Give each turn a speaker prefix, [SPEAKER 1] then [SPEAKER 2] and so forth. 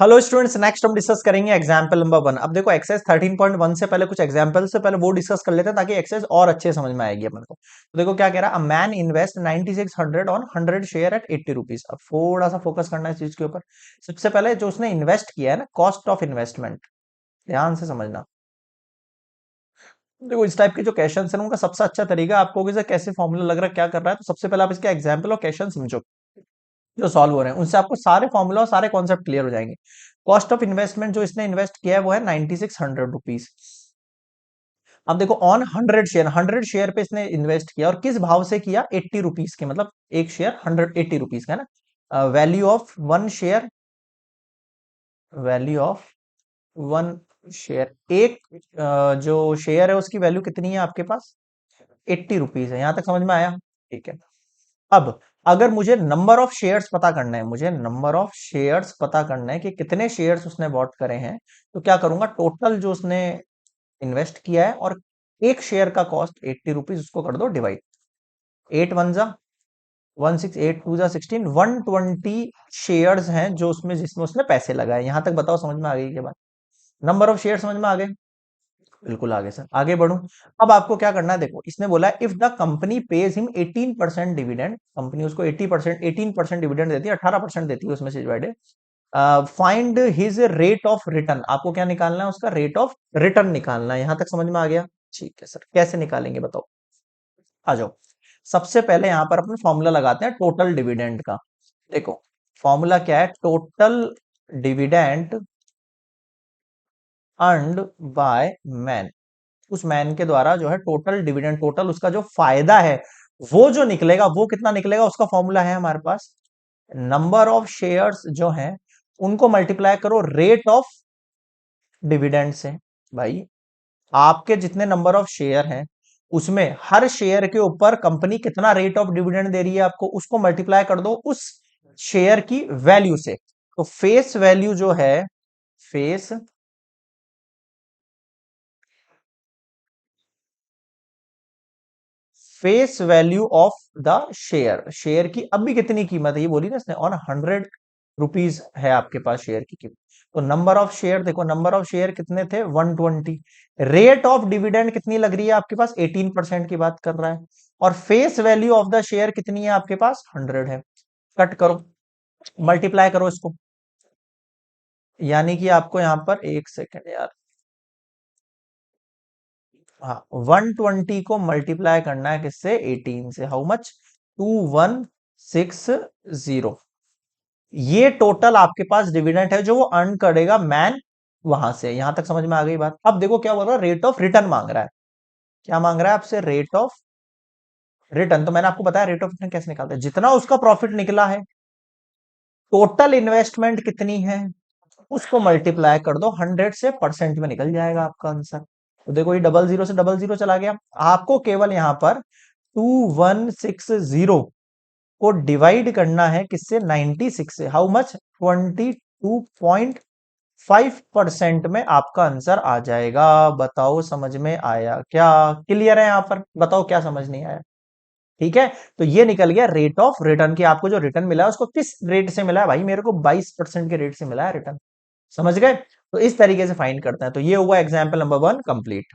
[SPEAKER 1] Hello students, next हम discuss करेंगे example number 1। अब देखो एक्सरसाइज 13.1 से पहले कुछ एग्जाम्पल से पहले वो डिस्कस कर लेते हैं ताकि एक्सरसाइज और अच्छे समझ में आएगी अपन को। तो देखो क्या कह रहा है, a man invest 9600 on 100 share eight 80 rupees. अब थोड़ा सा फोकस करना है इस चीज के ऊपर। सबसे पहले जो उसने इन्वेस्ट किया है ना, कॉस्ट ऑफ इन्वेस्टमेंट, ध्यान से समझना। देखो इस टाइप के जो क्वेश्चन है उनका सबसे अच्छा तरीका आपको कि कैसे फॉर्मूला लग रहा है, क्या कर रहा है। तो सबसे पहले आप इसके एग्जाम्पल और क्वेश्चन समझो जो सॉल्व हो रहे हैं, उनसे आपको सारे फॉर्मूला और सारे कॉन्सेप्ट क्लियर हो जाएंगे। कॉस्ट ऑफ इन्वेस्टमेंट जो इसने इन्वेस्ट किया है वो है 9600 रुपीज। अब देखो ऑन 100 शेयर पे इसने इन्वेस्ट किया और किस भाव से किया, 80 रुपीज के, मतलब एक शेयर 180 रुपीज का है ना। Value of one share, value of one share, एक जो शेयर है उसकी वैल्यू कितनी है आपके पास, 80 रुपीज है। यहां तक समझ में आया? ठीक है। अब अगर मुझे नंबर ऑफ शेयर्स पता करना है, मुझे नंबर ऑफ शेयर्स पता करना है कि कितने शेयर्स उसने बॉट करे हैं, तो क्या करूंगा, टोटल जो उसने इन्वेस्ट किया है और एक शेयर का कॉस्ट 80 रुपीज, उसको कर दो डिवाइड। 8 1 जा 1 6, 8 2 जा 16, 120 शेयर्स हैं जो उसमें जिसमें उसने पैसे लगाए। यहां तक बताओ समझ में आ गई के बाद? नंबर ऑफ शेयर समझ में आ गए? बिल्कुल आगे सर, आगे बढ़ूं। अब आपको क्या करना है, देखो इसने बोला if the company page him 18% dividend, company उसको 80% 18% डिविडेंड देती है, 18% देती है उसमें से divided. Find his rate of return, आपको क्या निकालना है, उसका रेट ऑफ रिटर्न निकालना है। यहां तक समझ में आ गया? ठीक है सर, कैसे निकालेंगे बताओ, आ जाओ। सबसे पहले यहां पर अपन फॉर्मूला लगाते हैं टोटल डिविडेंड का। देखो फॉर्मूला क्या है, total dividend earned by man. उस मैन के द्वारा जो है टोटल डिविडेंड, टोटल उसका जो फायदा है वो जो निकलेगा, वो कितना निकलेगा, उसका फॉर्मूला है हमारे पास, नंबर ऑफ शेयर्स जो हैं उनको मल्टीप्लाई करो रेट ऑफ डिविडेंड से। भाई आपके जितने नंबर ऑफ शेयर हैं उसमें हर शेयर के ऊपर कंपनी कितना रेट ऑफ डिविडेंड दे रही है आपको, उसको मल्टीप्लाई कर दो उस शेयर की वैल्यू से। तो फेस वैल्यू जो है, face face value of the share, share की अभी कितनी कीमत है ये बोली ना इसने, ऑन 100 रुपीज है आपके पास शेयर की कीमत। तो नंबर ऑफ शेयर, देखो नंबर ऑफ शेयर कितने थे, 120। रेट ऑफ डिविडेंड कितनी लग रही है आपके पास, 18% की बात कर रहा है। और face value of the share कितनी है आपके पास, 100 है। कट करो, मल्टीप्लाई करो इसको। यानी कि आपको यहां पर, एक सेकेंड यार, हाँ 120 को मल्टीप्लाई करना है किससे, 18 से। How much, 2160। ये टोटल आपके पास डिविडेंड है जो वो अर्न करेगा मैन वहां से। यहां तक समझ में आ गई बात? अब देखो क्या बोल रहा है, रेट ऑफ रिटर्न मांग रहा है। क्या मांग रहा है आपसे, रेट ऑफ रिटर्न। तो मैंने आपको बताया रेट ऑफ रिटर्न कैसे निकालते हैं, जितना उसका प्रॉफिट निकला है, टोटल इन्वेस्टमेंट कितनी है, उसको मल्टीप्लाई कर दो 100 से, परसेंट में निकल जाएगा आपका आंसर। तो देखो ये डबल जीरो से डबल जीरो चला गया। आपको केवल यहां पर 2160 को डिवाइड करना है किससे, 96 से। हाउ मच, 22.5% में आपका आंसर आ जाएगा। बताओ समझ में आया क्या? क्लियर है यहां पर? बताओ क्या समझ नहीं आया? ठीक है। तो ये निकल गया रेट ऑफ रिटर्न की, आपको जो रिटर्न मिला है उसको किस रेट से मिला है, भाई मेरे को 22% के रेट से मिला है रिटर्न। समझ गए? तो इस तरीके से फाइंड करते हैं। तो ये हुआ एग्जाम्पल नंबर 1 कंप्लीट।